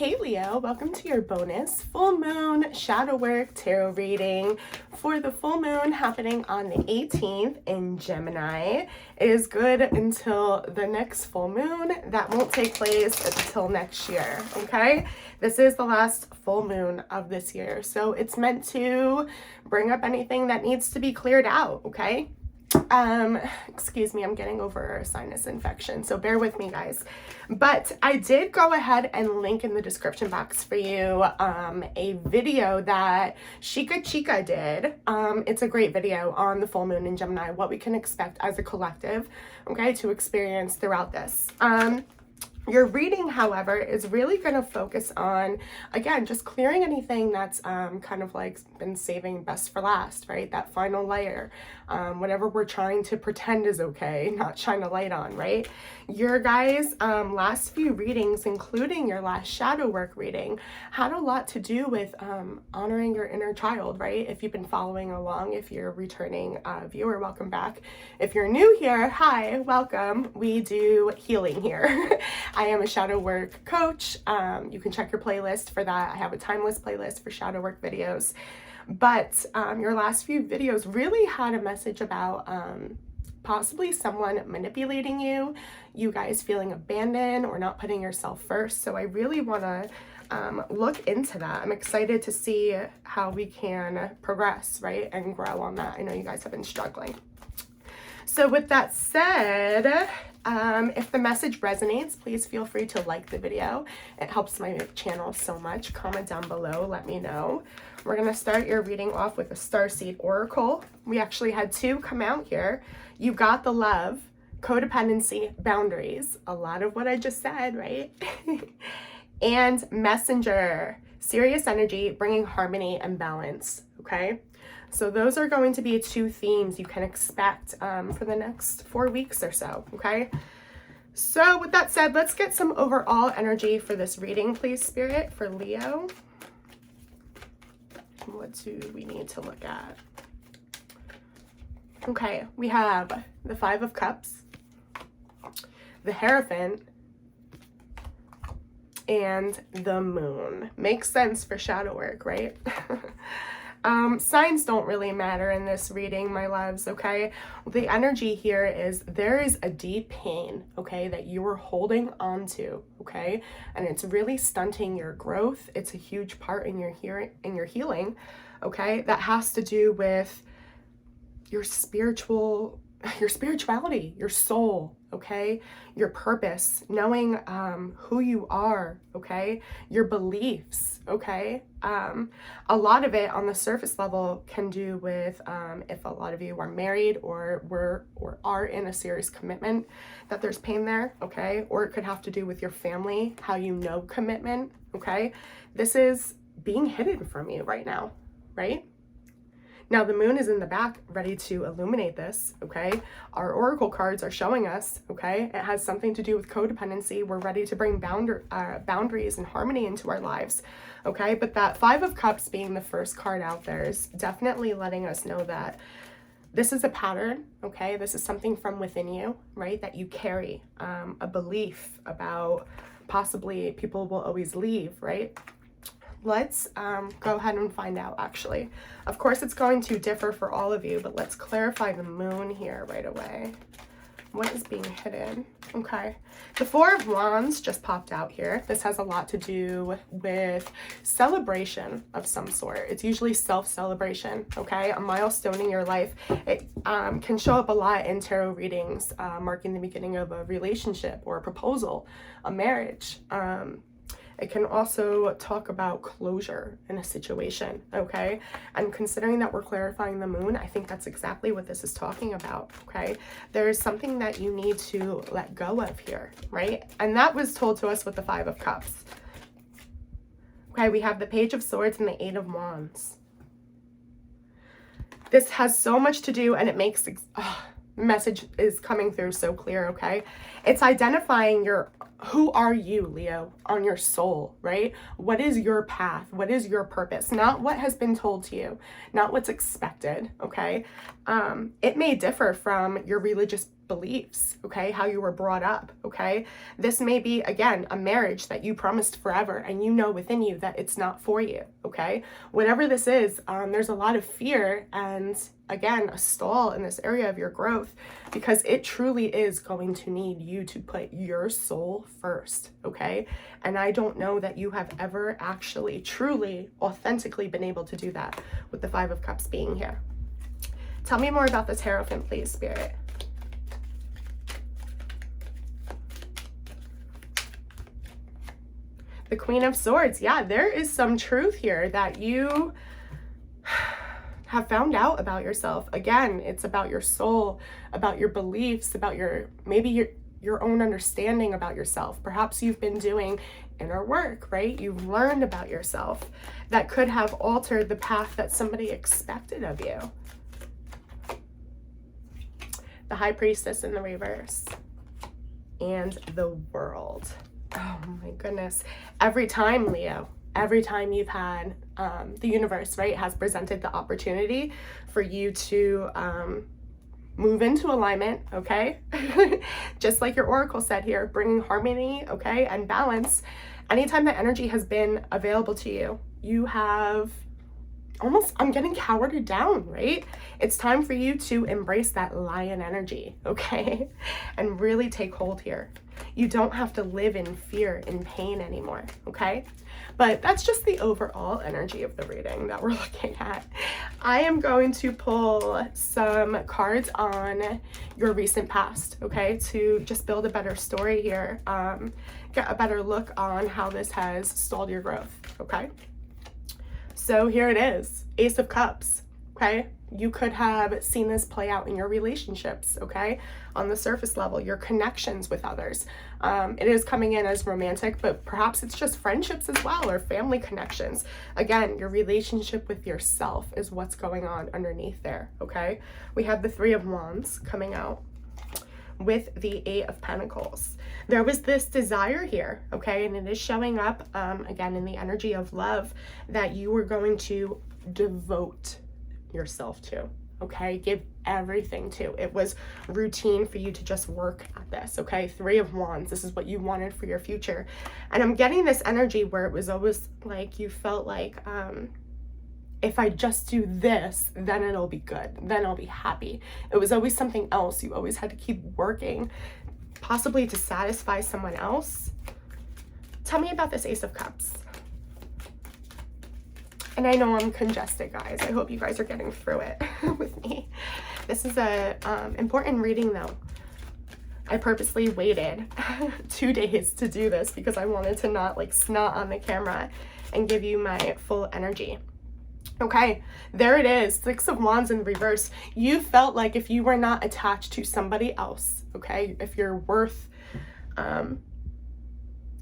Hey Leo, welcome to your bonus full moon shadow work tarot reading for the full moon happening on the 18th in Gemini. It is good until the next full moon. That won't take place until next year, okay? This is the last full moon of this year, so it's meant to bring up anything that needs to be cleared out, okay? Excuse me, I'm getting over a sinus infection, so bear with me, guys. But I did go ahead and link in the description box for you a video that Shika Chica did. It's a great video on the full moon in Gemini, what we can expect as a collective, okay, to experience throughout this. Your reading, however, is really going to focus on, again, just clearing anything that's kind of like been saving best for last, right? That final layer, whatever we're trying to pretend is okay, not shine a light on, right? Your guys' last few readings, including your last shadow work reading, had a lot to do with honoring your inner child, right? If you've been following along, if you're a returning viewer, welcome back. If you're new here, hi, welcome. We do healing here. I am a shadow work coach. You can check your playlist for that. I have a timeless playlist for shadow work videos. But your last few videos really had a message about possibly someone manipulating you, you guys feeling abandoned or not putting yourself first. So I really want to look into that. I'm excited to see how we can progress, right, and grow on that. I know you guys have been struggling. So with that said, if the message resonates, please feel free to like the video. It helps my channel so much. Comment down below, let me know. We're going to start your reading off with a Starseed Oracle. We actually had two come out here. You got the love, codependency, boundaries. A lot of what I just said, right? And messenger, serious energy, bringing harmony and balance, okay? So those are going to be two themes you can expect for the next 4 weeks or so, okay? So with that said, let's get some overall energy for this reading, please, Spirit, for Leo. What do we need to look at? Okay, we have the Five of Cups, the Hierophant, and the Moon. Makes sense for shadow work, right? Signs don't really matter in this reading, my loves, okay? The energy here is there is a deep pain, okay, that you are holding on to, okay? And it's really stunting your growth. It's a huge part in your healing, okay? That has to do with your spirituality, your soul, okay? Your purpose, knowing who you are, okay? Your beliefs, okay? A lot of it on the surface level can do with if a lot of you are married or are in a serious commitment, that there's pain there, okay? Or it could have to do with your family, how you know commitment, okay? This is being hidden from you right now, right? Now, the moon is in the back, ready to illuminate this, okay? Our oracle cards are showing us, okay? It has something to do with codependency. We're ready to bring boundaries and harmony into our lives, okay? But that Five of Cups being the first card out there is definitely letting us know that this is a pattern, okay? This is something from within you, right? That you carry a belief about possibly people will always leave, right? Let's go ahead and find out, actually. Of course, it's going to differ for all of you, but let's clarify the moon here right away. What is being hidden? Okay. The Four of Wands just popped out here. This has a lot to do with celebration of some sort. It's usually self-celebration, okay? A milestone in your life. It can show up a lot in tarot readings, marking the beginning of a relationship or a proposal, a marriage. It can also talk about closure in a situation, okay? And considering that we're clarifying the moon, I think that's exactly what this is talking about, okay? There's something that you need to let go of here, right? And that was told to us with the Five of Cups. Okay, we have the Page of Swords and the Eight of Wands. This has so much to do, and it makes... message is coming through so clear, okay? It's identifying who are you, Leo, on your soul, right? What is your path? What is your purpose? Not what has been told to you, not what's expected, okay? It may differ from your religious beliefs, okay? How you were brought up, okay? This may be, again, a marriage that you promised forever and you know within you that it's not for you, okay? Whatever this is, there's a lot of fear and, again, a stall in this area of your growth because it truly is going to need you to put your soul first, okay? And I don't know that you have ever actually, truly, authentically been able to do that with the Five of Cups being here. Tell me more about this Hierophant, please, Spirit. The Queen of Swords. Yeah, there is some truth here that you have found out about yourself. Again, it's about your soul, about your beliefs, about maybe your own understanding about yourself. Perhaps you've been doing inner work, right? You've learned about yourself that could have altered the path that somebody expected of you. The High Priestess in the reverse. And the World. Oh my goodness. Every time, Leo, every time you've had the universe, right, has presented the opportunity for you to move into alignment, okay? Just like your oracle said here, bringing harmony, okay, and balance. Anytime that energy has been available to you, you have almost, I'm getting cowered down, right? It's time for you to embrace that lion energy, okay? And really take hold here. You don't have to live in fear and pain anymore, okay? But that's just the overall energy of the reading that we're looking at. I am going to pull some cards on your recent past, okay? To just build a better story here, get a better look on how this has stalled your growth, okay? So here it is, Ace of Cups, okay? You could have seen this play out in your relationships, okay? On the surface level, your connections with others. It is coming in as romantic, but perhaps it's just friendships as well, or family connections. Again, your relationship with yourself is what's going on underneath there, okay? We have the Three of Wands coming out with the Eight of Pentacles. There was this desire here, okay? And it is showing up, again, in the energy of love that you were going to devote yourself to, okay? Give everything to. It was routine for you to just work at this, okay? Three of Wands, this is what you wanted for your future. And I'm getting this energy where it was always like you felt like, if I just do this, then it'll be good. Then I'll be happy. It was always something else. You always had to keep working, possibly to satisfy someone else. Tell me about this Ace of Cups. And I know I'm congested, guys. I hope you guys are getting through it with me. This is a important reading, though. I purposely waited 2 days to do this because I wanted to not like snot on the camera and give you my full energy. Okay, there it is. Six of Wands in reverse. You felt like if you were not attached to somebody else, okay, if you're worth,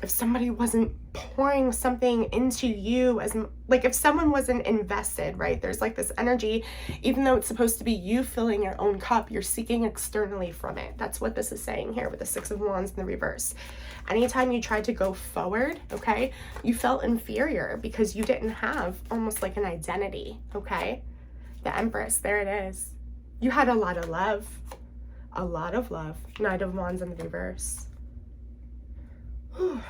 if somebody wasn't pouring something into you, as like if someone wasn't invested, right? There's like this energy, even though it's supposed to be you filling your own cup, you're seeking externally from it. That's what this is saying here with the Six of Wands in the reverse. Anytime you tried to go forward, okay, you felt inferior because you didn't have almost like an identity, okay? The Empress, there it is. You had a lot of love, a lot of love. Knight of Wands in the reverse. Whew.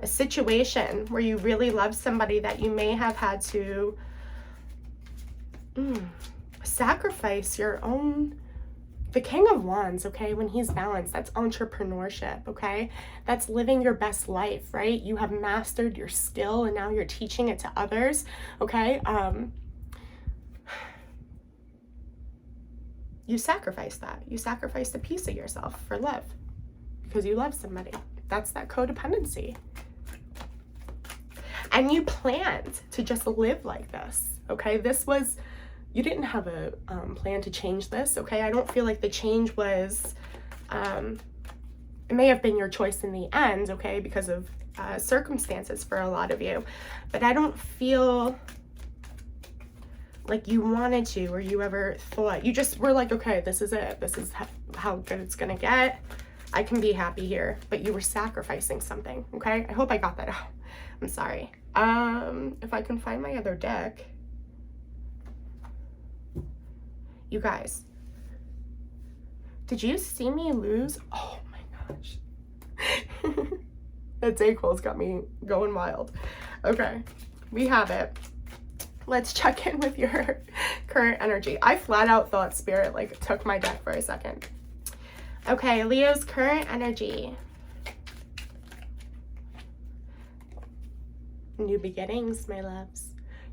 A situation where you really love somebody that you may have had to sacrifice your own. The King of Wands, okay, when he's balanced, that's entrepreneurship, okay? That's living your best life, right? You have mastered your skill and now you're teaching it to others, okay? You sacrifice that. You sacrifice a piece of yourself for love because you love somebody. That's that codependency. And you planned to just live like this, okay? This was, you didn't have a plan to change this, okay? I don't feel like the change was, it may have been your choice in the end, okay, because of circumstances for a lot of you. But I don't feel like you wanted to, or you ever thought, you just were like, okay, this is it. This is how good it's gonna get. I can be happy here, but you were sacrificing something, okay? I hope I got that out. I'm sorry. If I can find my other deck. You guys, Did you see me lose? Oh my gosh. That Dayquil's got me going wild. Okay, we have it. Let's check in with your current energy. I flat out thought Spirit like took my deck for a second. Okay, Leo's current energy. New beginnings, my loves.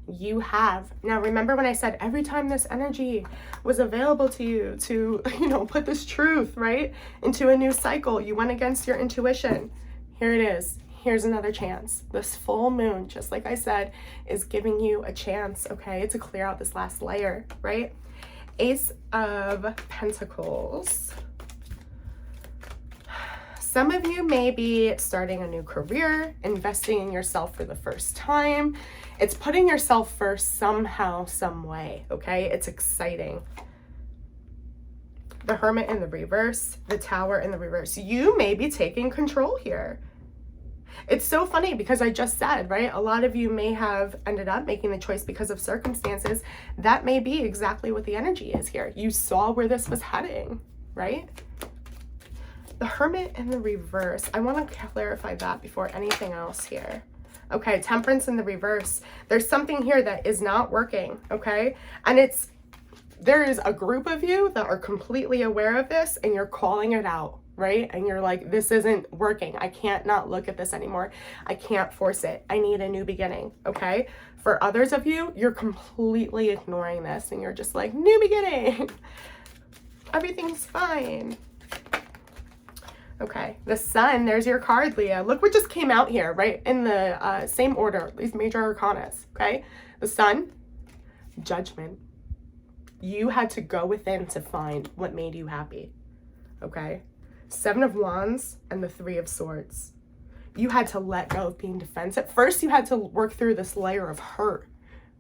You have. Now remember when I said every time this energy was available to you to, you know, put this truth, right, into a new cycle, you went against your intuition. Here it is. Here's another chance. This full moon, just like I said, is giving you a chance, okay, to clear out this last layer, right? Ace of Pentacles. Some of you may be starting a new career, investing in yourself for the first time. It's putting yourself first somehow, some way, okay? It's exciting. The Hermit in the reverse, the Tower in the reverse. You may be taking control here. It's so funny because I just said, right, a lot of you may have ended up making the choice because of circumstances. That may be exactly what the energy is here. You saw where this was heading, right? The Hermit in the reverse. I want to clarify that before anything else here. Okay, Temperance in the reverse. There's something here that is not working, okay? And there is a group of you that are completely aware of this and you're calling it out, right? And you're like, this isn't working. I can't not look at this anymore. I can't force it. I need a new beginning, okay? For others of you, you're completely ignoring this and you're just like, new beginning. Everything's fine. Okay, the Sun, there's your card, Leo. Look what just came out here, right? In the same order, these major arcanas, okay? The Sun, Judgment. You had to go within to find what made you happy, okay? Seven of Wands and the Three of Swords. You had to let go of being defensive. First, you had to work through this layer of hurt,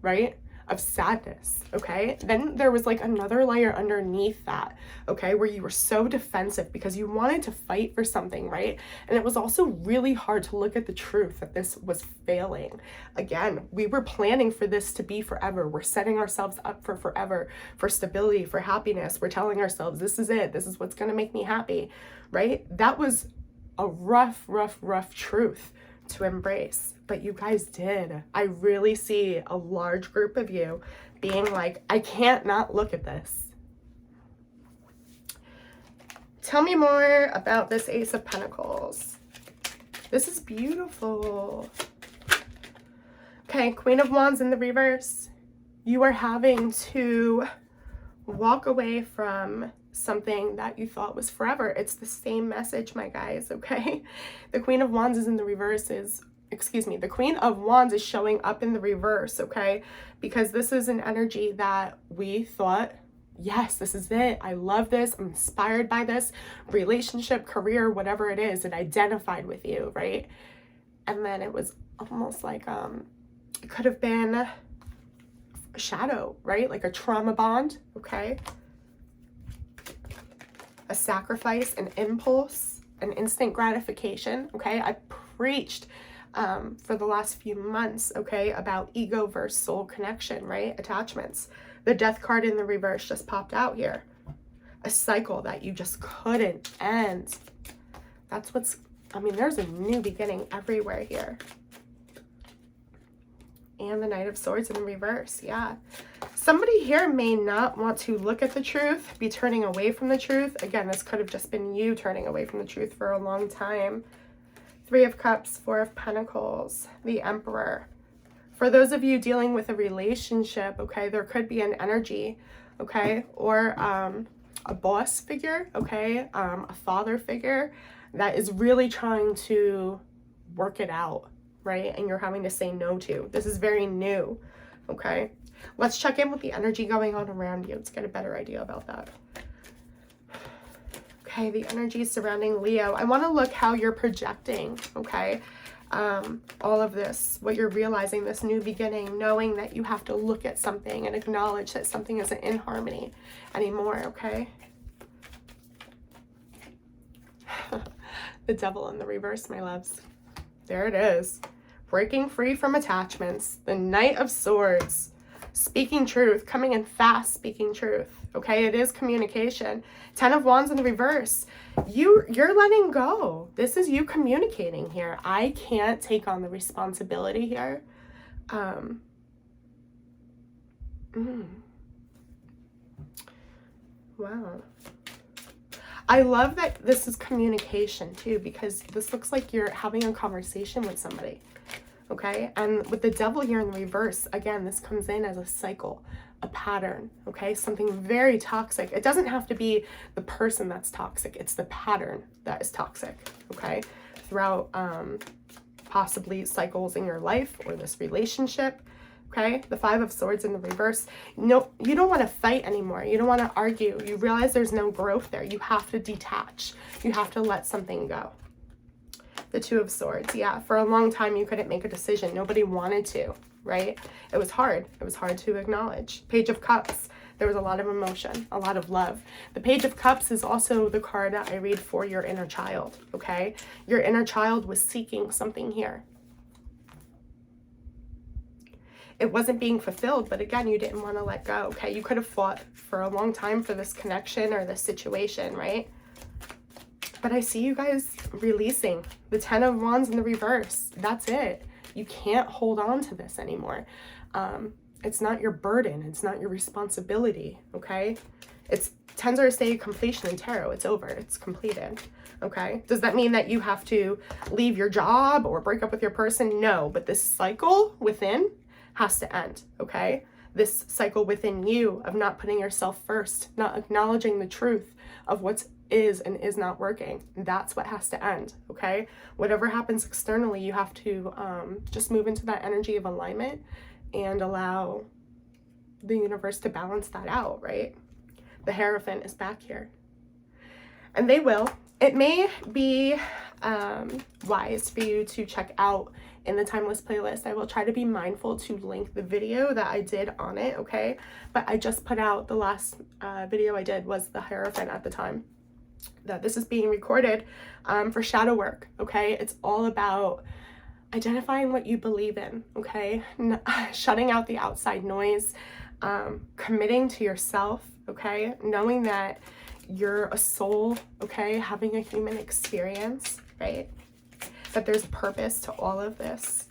right? Of sadness, okay? Then there was like another layer underneath that, okay? Where you were so defensive because you wanted to fight for something, right? And it was also really hard to look at the truth that this was failing. Again, we were planning for this to be forever. We're setting ourselves up for forever, for stability, for happiness. We're telling ourselves, this is it. This is what's going to make me happy, right? That was a rough truth to embrace, but you guys did. I really see a large group of you being like, I can't not look at this. Tell me more about this Ace of Pentacles. This is beautiful. Okay, Queen of Wands in the reverse. You are having to walk away from something that you thought was forever. It's the same message, my guys, okay? The Queen of Wands is in the reverse the Queen of Wands is showing up in the reverse, okay? Because this is an energy that we thought, yes, this is it. I love this. I'm inspired by this relationship, career, whatever it is. It identified with you, right? And then it was almost like, it could have been a shadow, right? Like a trauma bond, okay? A sacrifice, an impulse, an instant gratification, okay? I preached for the last few months, okay, about ego versus soul connection, right? Attachments. The Death card in the reverse just popped out here. A cycle that you just couldn't end. That's what's, I mean, there's a new beginning everywhere here. And the Knight of Swords in reverse, yeah. Somebody here may not want to look at the truth, be turning away from the truth. Again, this could have just been you turning away from the truth for a long time. Three of Cups, Four of Pentacles, the Emperor. For those of you dealing with a relationship, okay, there could be an energy, okay, or a boss figure, okay, a father figure that is really trying to work it out, right? And you're having to say no to. This is very new, okay? Let's check in with the energy going on around you. Let's get a better idea about that. Okay, the energy surrounding Leo. I want to look how you're projecting, okay? All of this, what you're realizing, this new beginning, knowing that you have to look at something and acknowledge that something isn't in harmony anymore, okay? The Devil in the reverse, my loves. There it is. Breaking free from attachments. The Knight of Swords. Speaking truth, coming in fast, speaking truth. Okay, it is communication. 10 of Wands in the reverse. You're letting go. This is you communicating here. I can't take on the responsibility here. Wow. I love that this is communication too, because this looks like you're having a conversation with somebody. Okay, and with the devil here in the reverse, again, this comes in as a cycle, a pattern, okay, something very toxic. It doesn't have to be the person that's toxic, it's the pattern that is toxic, okay, throughout possibly cycles in your life or this relationship, okay. The 5 of Swords in the reverse. No, you don't want to fight anymore. You don't want to argue. You realize there's no growth there. You have to detach. You have to let something go. The 2 of Swords. Yeah, for a long time you couldn't make a decision. Nobody wanted to, right? It was hard. It was hard to acknowledge. Page of Cups. There was a lot of emotion, a lot of love. The Page of Cups is also the card that I read for your inner child, okay? Your inner child was seeking something here. It wasn't being fulfilled, but again, you didn't want to let go, okay? You could have fought for a long time for this connection or this situation, right? But I see you guys releasing the 10 of Wands in the reverse. That's it. You can't hold on to this anymore. It's not your burden. It's not your responsibility, okay? It's tens are a state of completion in tarot. It's over. It's completed, okay? Does that mean that you have to leave your job or break up with your person? No, but this cycle within has to end, okay? This cycle within you of not putting yourself first, not acknowledging the truth of what is and is not working. That's what has to end, okay? Whatever happens externally, you have to just move into that energy of alignment and allow the universe to balance that out, right? The Hierophant is back here. And they will. It may be wise for you to check out in the Timeless playlist. I will try to be mindful to link the video that I did on it, okay? But I just put out, the last video I did was the Hierophant at the time that this is being recorded for shadow work, okay? It's all about identifying what you believe in, okay? Shutting out the outside noise, committing to yourself, okay? Knowing that you're a soul, okay? Having a human experience, right? That there's purpose to all of this.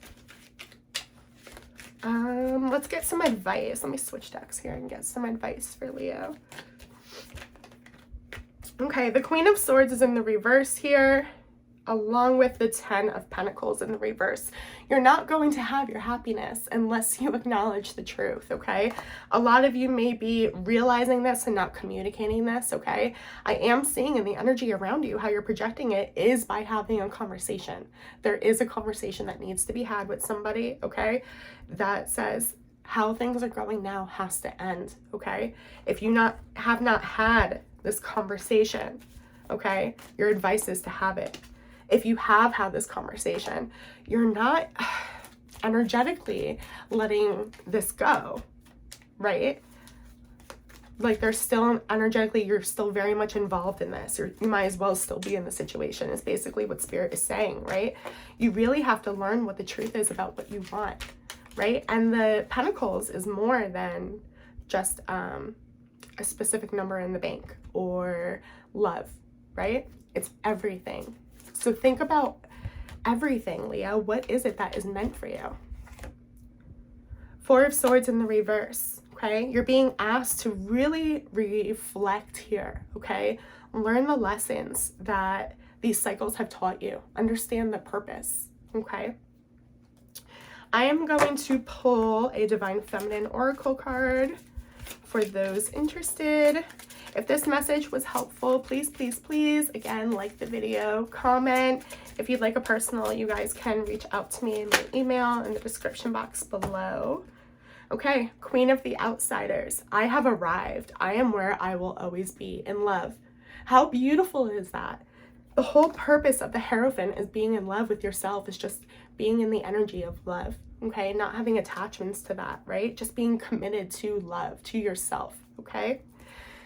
Let's get some advice. Let me switch decks here and get some advice for Leo. Okay, the Queen of Swords is in the reverse here, along with the 10 of Pentacles in the reverse. You're not going to have your happiness unless you acknowledge the truth, okay? A lot of you may be realizing this and not communicating this, okay? I am seeing in the energy around you how you're projecting it is by having a conversation. There is a conversation that needs to be had with somebody, okay? That says how things are going now has to end, okay? If you have not had this conversation, okay, your advice is to have it. If you have had this conversation, you're not energetically letting this go, right? Like there's still energetically, you're still very much involved in this. You might as well still be in the situation is basically what Spirit is saying, right? You really have to learn what the truth is about what you want, right? And the Pentacles is more than just a specific number in the bank or love, right? It's everything. So think about everything, Leo. What is it that is meant for you? 4 of Swords in the reverse, okay? You're being asked to really reflect here, okay? Learn the lessons that these cycles have taught you. Understand the purpose, okay? I am going to pull a Divine Feminine Oracle card for those interested. If this message was helpful, please, please, please, again, like the video, comment. If you'd like a personal, you guys can reach out to me in my email in the description box below. Okay, Queen of the Outsiders. I have arrived. I am where I will always be, in love. How beautiful is that? The whole purpose of the Hierophant is being in love with yourself, is just being in the energy of love, okay? Not having attachments to that, right? Just being committed to love, to yourself, okay?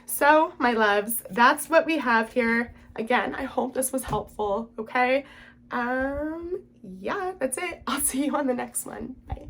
So, my loves, that's what we have here. Again, I hope this was helpful, okay? Yeah, that's it. I'll see you on the next one. Bye.